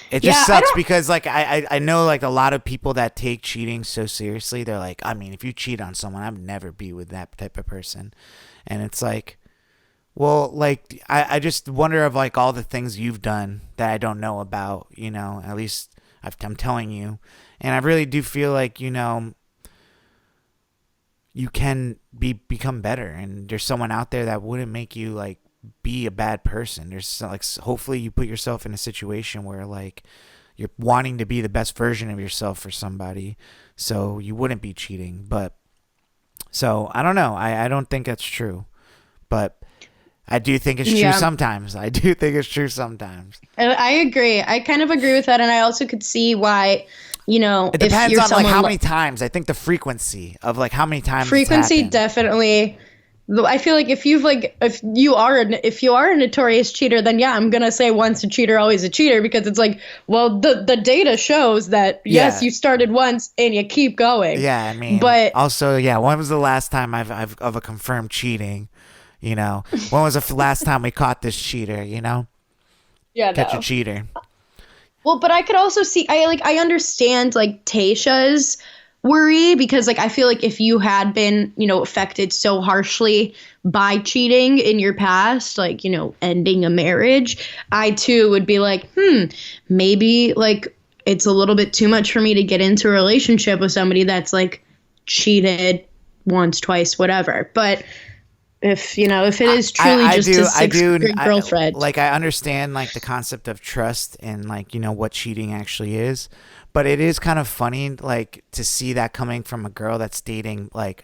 it just sucks because like I know like a lot of people that take cheating so seriously. They're like, I mean, if you cheat on someone, I'd never be with that type of person. And it's like, well, like I just wonder of like all the things you've done that I don't know about, you know, at least I'm telling you. And I really do feel like, you know, you can become better, and there's someone out there that wouldn't make you like be a bad person. There's like, hopefully you put yourself in a situation where like you're wanting to be the best version of yourself for somebody, so you wouldn't be cheating. But so I don't know. I don't think that's true, but I do think it's true sometimes. I agree. I kind of agree with that, and I also could see why. You know, it depends on like how many times. I think the frequency of like how many times. Frequency definitely. I feel like if you are a notorious cheater, then yeah, I'm gonna say once a cheater, always a cheater, because it's like, well, the data shows that yes, you started once and you keep going. Yeah, I mean, but also, yeah, when was the last time I've of a confirmed cheating? You know, when was the last time we caught this cheater? You know, catch a cheater. Well, but I could also see, I understand like Tasha's worry, because like I feel like if you had been, you know, affected so harshly by cheating in your past, like, you know, ending a marriage, I too would be like, maybe like it's a little bit too much for me to get into a relationship with somebody that's like cheated once, twice, whatever. But if it is truly just his sixth grade girlfriend. Like, I understand like the concept of trust and like, you know, what cheating actually is, but it is kind of funny like to see that coming from a girl that's dating like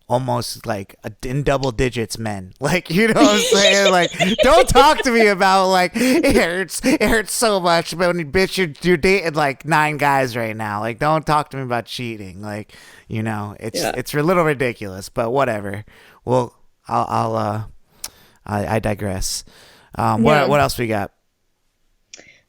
almost like in double digits men. Like, you know what I'm saying? Like, don't talk to me about like it hurts so much, but bitch, you're dating like 9 guys right now. Like, don't talk to me about cheating. Like, you know, it's a little ridiculous, but whatever. Well, I digress. What else we got?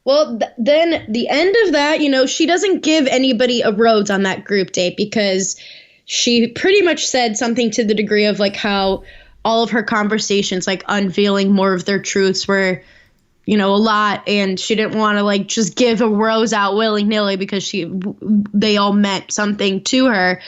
Well, then the end of that, you know, she doesn't give anybody a rose on that group date, because she pretty much said something to the degree of like how all of her conversations, like unveiling more of their truths, were, you know, a lot, and she didn't want to like just give a rose out willy-nilly because they all meant something to her.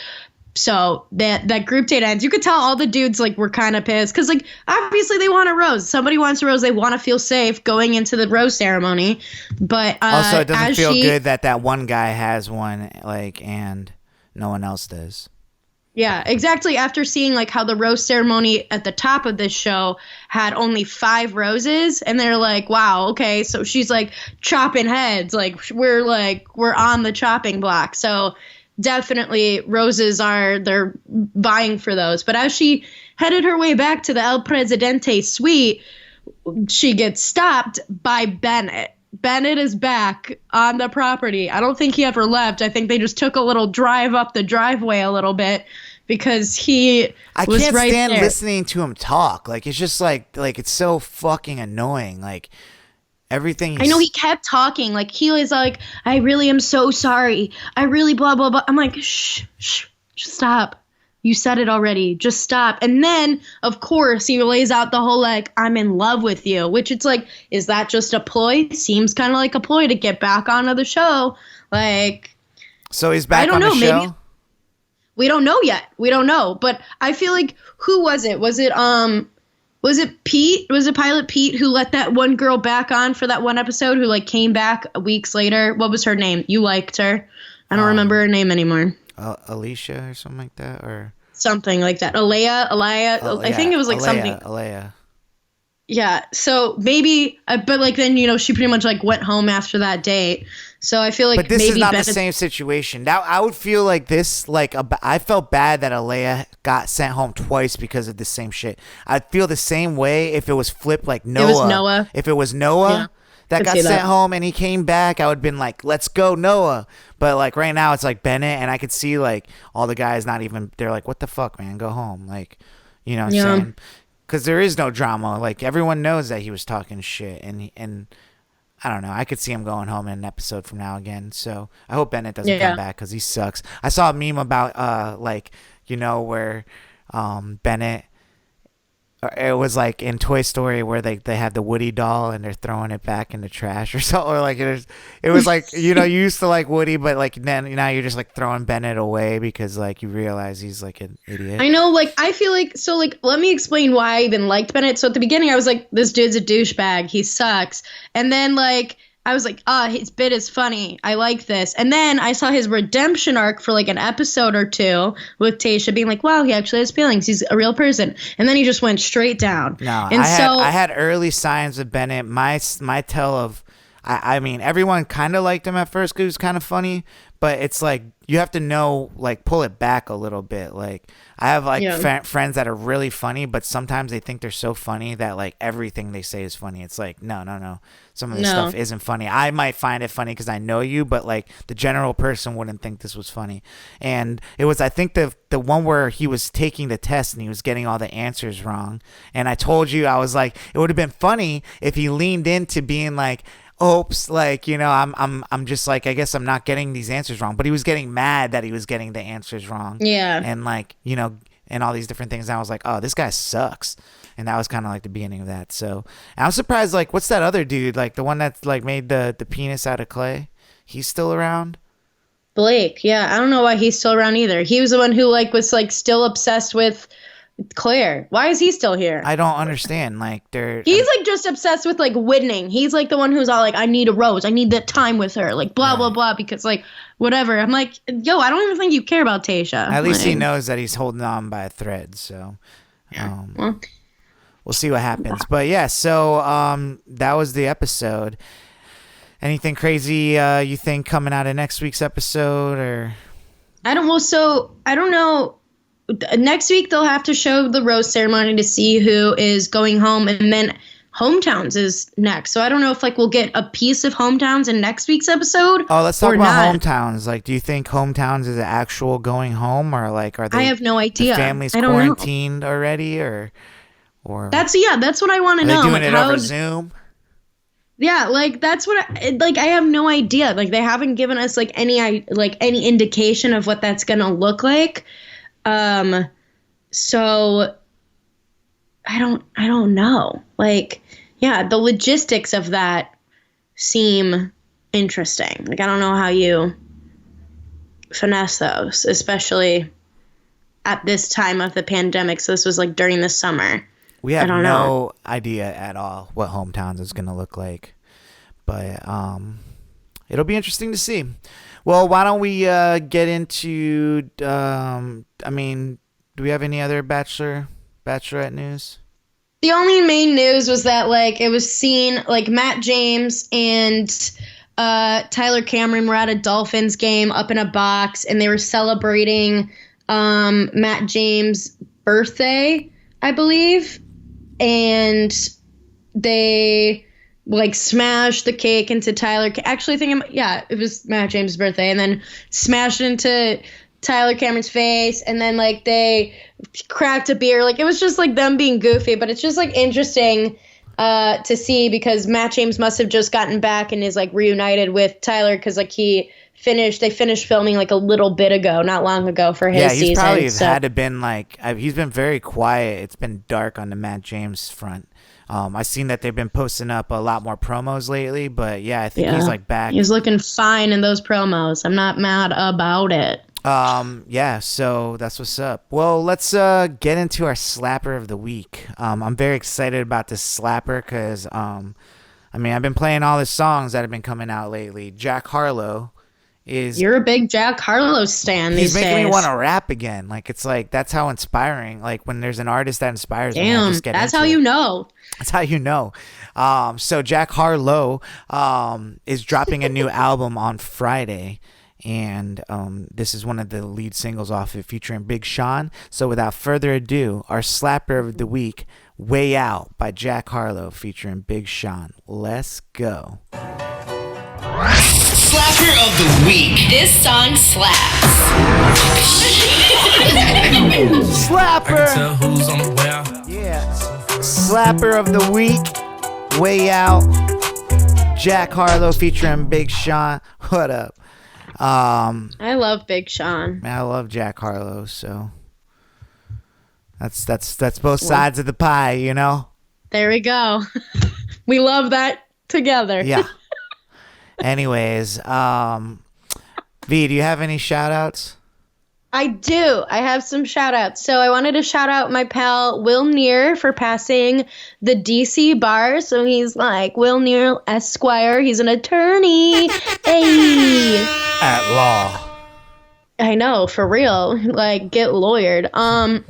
So that group date ends. You could tell all the dudes like were kind of pissed, because like obviously they want a rose. Somebody wants a rose. They want to feel safe going into the rose ceremony. But also, it doesn't feel good that one guy has one, like, and no one else does. Yeah, exactly. After seeing like how the rose ceremony at the top of this show had only 5 roses, and they're like, wow, okay, so she's like chopping heads. Like we're on the chopping block. So definitely roses they're vying for those. But as she headed her way back to the El Presidente suite, she gets stopped by Bennett. Bennett is back on the property. I don't think he ever left. I think they just took a little drive up the driveway a little bit because he was right there. I can't stand listening to him talk. Like, it's just like it's so fucking annoying. Like, everything. I know he kept talking. Like, he was like, I really am so sorry. I really blah, blah, blah. I'm like, shh, just stop. You said it already. Just stop. And then, of course, he lays out the whole, like, I'm in love with you, which it's like, is that just a ploy? Seems kind of like a ploy to get back onto the show. Like, so he's back on the show? Maybe, we don't know yet. We don't know. But I feel like, who was it? Was it Pete? Was it Pilot Pete who let that one girl back on for that one episode who, like, came back weeks later? What was her name? You liked her. I don't remember her name anymore. Alicia or something like that, or something like that. Alea. I think it was like something. Alea. Yeah. So maybe, but like then she pretty much like went home after that date. So I feel like, but this is not the same situation. Now I would feel like this. Like I felt bad that Alea got sent home twice because of the same shit. I'd feel the same way if it was flipped. Like Noah. It was Noah. If it was Noah. Yeah. That got sent home and he came back, I would have been like, let's go, Noah. But like right now it's like Bennett, and I could see like all the guys they're like, what the fuck, man, go home. Like, you know what I'm saying? Because there is no drama. Like, everyone knows that he was talking shit, and I don't know. I could see him going home in an episode from now again. So I hope Bennett doesn't come back because he sucks. I saw a meme about where Bennett. It was like in Toy Story where they have the Woody doll and they're throwing it back in the trash or something. Or like it was like you used to like Woody, but like then now you're just like throwing Bennett away because like you realize he's like an idiot. I know, like I feel like so like let me explain why I even liked Bennett. So at the beginning I was like, this dude's a douchebag, he sucks, and then like I was like, his bit is funny. I like this. And then I saw his redemption arc for like an episode or two with Tayshia being like, wow, he actually has feelings. He's a real person. And then he just went straight down. No, I had early signs of Bennett. My tell of, I mean, everyone kind of liked him at first because he was kind of funny. But it's like you have to know, like, pull it back a little bit. Like, I have like friends that are really funny, but sometimes they think they're so funny that like everything they say is funny. It's like no. Some of this stuff isn't funny. I might find it funny because I know you, but like the general person wouldn't think this was funny. And it was, I think, the one where he was taking the test and he was getting all the answers wrong. And I told you, I was like, it would have been funny if he leaned into being like, oops, like, I'm just like, I guess I'm not getting these answers wrong. But he was getting mad that he was getting the answers wrong. Yeah. And like, and all these different things. And I was like, oh, this guy sucks. And that was kind of like the beginning of that. So I'm surprised, like, what's that other dude? Like the one that's like made the penis out of clay? He's still around? Blake, yeah. I don't know why he's still around either. He was the one who like was like still obsessed with Claire. Why is he still here? I don't understand. Like he's like just obsessed with like winning. He's like the one who's all like, I need a rose. I need that time with her. Like blah blah blah. Because like whatever. I'm like, yo, I don't even think you care about Tayshia. At least he knows that he's holding on by a thread. So we'll see what happens. But yeah. So that was the episode. Anything crazy you think coming out of next week's episode or? I don't know. Next week they'll have to show the rose ceremony to see who is going home, and then Hometowns is next. So I don't know if like we'll get a piece of Hometowns in next week's episode. Oh, let's talk about Hometowns. Like, do you think Hometowns is an actual going home, or like are they? I have no idea. The family's quarantined already, or that's what I want to know. Are they doing it over Zoom? Yeah, like that's what I have no idea. Like they haven't given us like any indication of what that's gonna look like. So I don't know. Like, yeah, the logistics of that seem interesting. Like, I don't know how you finesse those, especially at this time of the pandemic. So this was like during the summer. We have no idea at all what Hometowns is going to look like, but, it'll be interesting to see. Well, why don't we get into, do we have any other Bachelorette news? The only main news was that, like, it was seen, like, Matt James and Tyler Cameron were at a Dolphins game up in a box, and they were celebrating Matt James' birthday, I believe. And they like smashed the cake into Tyler. Actually, it was Matt James' birthday, and then smashed it into Tyler Cameron's face, and then like they cracked a beer. Like it was just like them being goofy, but it's just like interesting to see because Matt James must have just gotten back and is like reunited with Tyler because like they finished filming like a little bit ago, not long ago for his season. Yeah, he's probably had to been like he's been very quiet. It's been dark on the Matt James front. I've seen that they've been posting up a lot more promos lately, but yeah, I think he's like back. He's looking fine in those promos. I'm not mad about it. Yeah, so that's what's up. Well, let's get into our slapper of the week. I'm very excited about this slapper because I've been playing all the songs that have been coming out lately. Jack Harlow You're a big Jack Harlow stan these days. He's making me want to rap again. Like it's like that's how inspiring. Like when there's an artist that inspires me, I just get that's how you know. That's how you know. So Jack Harlow is dropping a new album on Friday. And this is one of the lead singles off it featuring Big Sean. So without further ado, our slapper of the week, Way Out by Jack Harlow featuring Big Sean. Let's go. Slapper of the week. This song slaps. Slapper. Yeah. Slapper of the week, Way Out. Jack Harlow featuring Big Sean. What up? I love Big Sean. I love Jack Harlow, so that's both sides of the pie, you know. There we go. We love that together. Yeah. Anyways, V, do you have any shout outs? I do. I have some shout outs. So I wanted to shout out my pal Will Neer for passing the DC bar. So he's like Will Neer Esquire. He's an attorney. Hey. At law. I know, for real. Like, get lawyered. And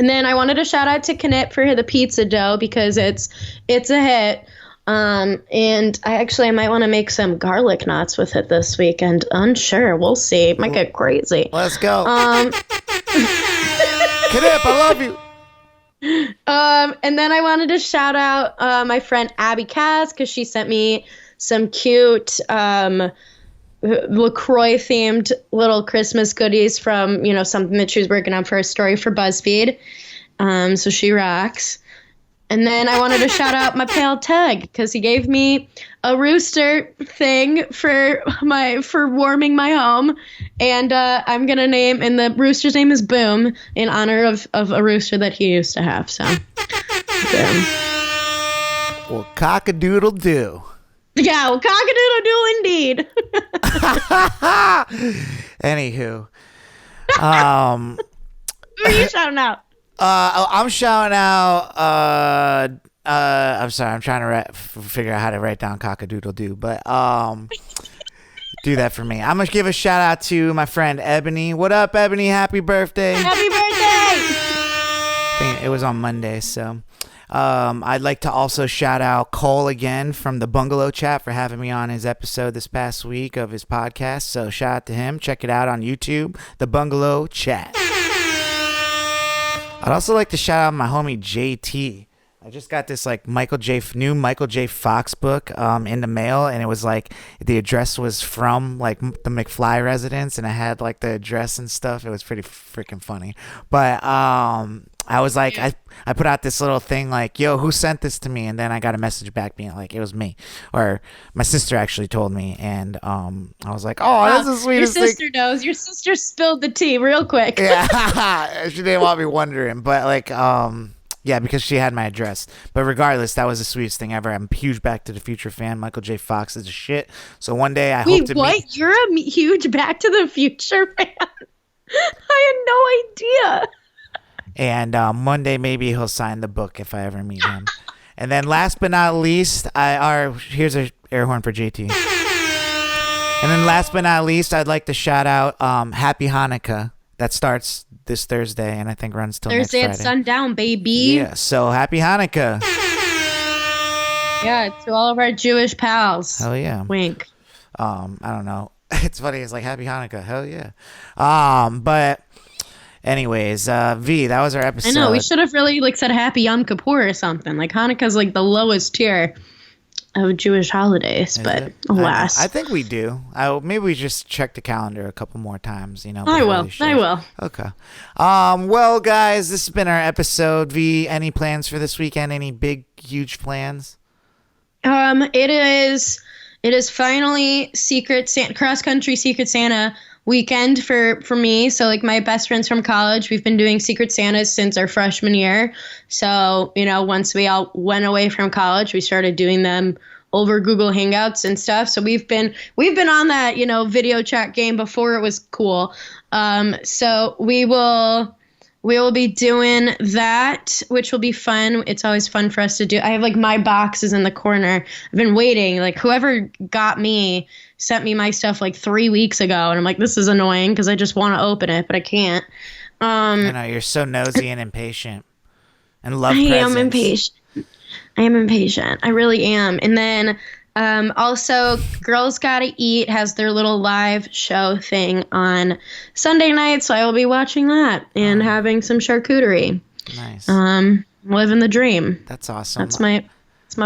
then I wanted to shout out to Knit for the pizza dough because it's a hit. And I might want to make some garlic knots with it this weekend. Unsure. We'll see. It might get crazy. Let's go. Knit, I love you. And then I wanted to shout out my friend Abby Cass because she sent me some cute LaCroix themed little Christmas goodies from, something that she was working on for a story for BuzzFeed. So she rocks. And then I wanted to shout out my pal Tug because he gave me a rooster thing for warming my home, and I'm gonna the rooster's name is Boom in honor of a rooster that he used to have. So, Boom. Well, cock-a-doodle-doo. Yeah, well, cock-a-doodle-doo indeed. Anywho, who are you shouting out? I'm shouting out. I'm sorry. I'm trying to figure out how to write down cock-a-doodle-doo, but do that for me. I'm gonna give a shout out to my friend Ebony. What up, Ebony? Happy birthday! Happy birthday! I think it was on Monday, so. I'd like to also shout out Cole again from the Bungalow Chat for having me on his episode this past week of his podcast. So shout out to him. Check it out on YouTube, the Bungalow Chat. I'd also like to shout out my homie JT. I just got this like new Michael J. Fox book in the mail, and it was like the address was from like the McFly residence, and I had like the address and stuff. It was pretty freaking funny. But I was like, I put out this little thing like, yo, who sent this to me? And then I got a message back being like, it was me. Or my sister actually told me. And I was like, oh, that's the sweetest thing. Your sister knows. Your sister spilled the tea real quick. Yeah, she didn't want me wondering. But like, yeah, because she had my address. But regardless, that was the sweetest thing ever. I'm a huge Back to the Future fan. Michael J. Fox is a shit. So one day I hope to meet... Wait, what? You're a huge Back to the Future fan? I had no idea. And one day maybe he'll sign the book if I ever meet him. And then last but not least, here's an air horn for JT. And then last but not least, I'd like to shout out Happy Hanukkah. That starts this Thursday and I think runs till Thursday next Friday. At sundown, baby. Yeah, so Happy Hanukkah. Yeah, to all of our Jewish pals. Hell yeah. Wink. I don't know. It's funny. It's like Happy Hanukkah. Hell yeah. But anyways, V, that was our episode. I know we should have really like said Happy Yom Kippur or something. Like Hanukkah's like the lowest tier of Jewish holidays, but alas. I think we do. Maybe we just check the calendar a couple more times, you know. I will. Okay. Well, guys, this has been our episode. V, any plans for this weekend? Any big, huge plans? It is finally cross country Secret Santa weekend for me. So like my best friends from college, we've been doing Secret Santas since our freshman year. So, you know, once we all went away from college, we started doing them over Google Hangouts and stuff. So we've been on that, you know, video chat game before it was cool. So we will be doing that, which will be fun. It's always fun for us to do. I have like my boxes in the corner. I've been waiting. Like whoever got me sent me my stuff like 3 weeks ago. And I'm like, this is annoying because I just want to open it, but I can't. I know, you're so nosy and impatient and love I presents. am impatient. I really am. And then also, Girls Gotta Eat has their little live show thing on Sunday night, so I will be watching that and having some charcuterie. Nice. Living the dream. That's awesome. That's my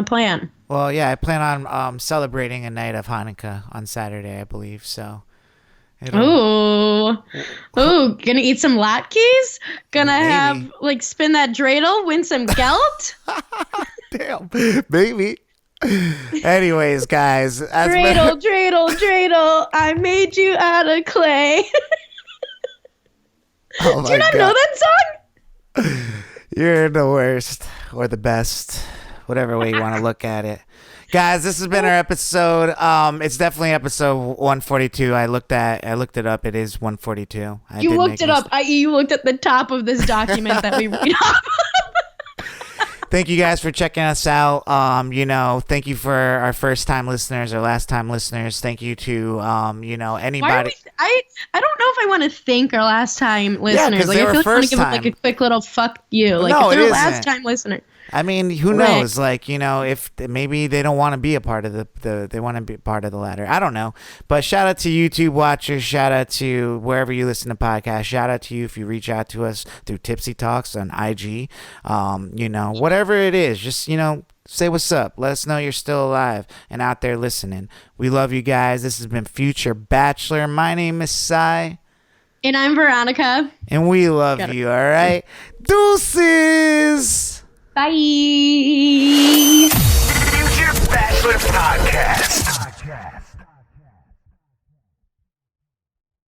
plan. Well, yeah, I plan on celebrating a night of Hanukkah on Saturday, I believe. So. Ooh, gonna eat some latkes? Gonna have like spin that dreidel, win some gelt? Damn, maybe. Anyways, guys, dreidel, I made you out of clay. Oh, do you not know that song? You're the worst or the best, whatever way you want to look at it. Guys, this has been our episode. It's definitely episode 142. I looked it up. It is 142. You looked it up, i.e. you looked at the top of this document that we read off. Thank you guys for checking us out. Thank you for our first time listeners, our last time listeners. Thank you to anybody. I don't know if I want to thank our last time listeners. Like I feel like I want to give them like a quick little fuck you. Like no, if they're a last time listener. I mean, who knows? Like, you know, if maybe they don't want to be a part of they want to be part of the ladder. I don't know. But shout out to YouTube watchers. Shout out to wherever you listen to podcasts. Shout out to you if you reach out to us through Tipsy Talks on IG. Whatever it is, just, say what's up. Let us know you're still alive and out there listening. We love you guys. This has been Future Bachelor. My name is Sai. And I'm Veronica. And we love you, all right? Deuces! Bye.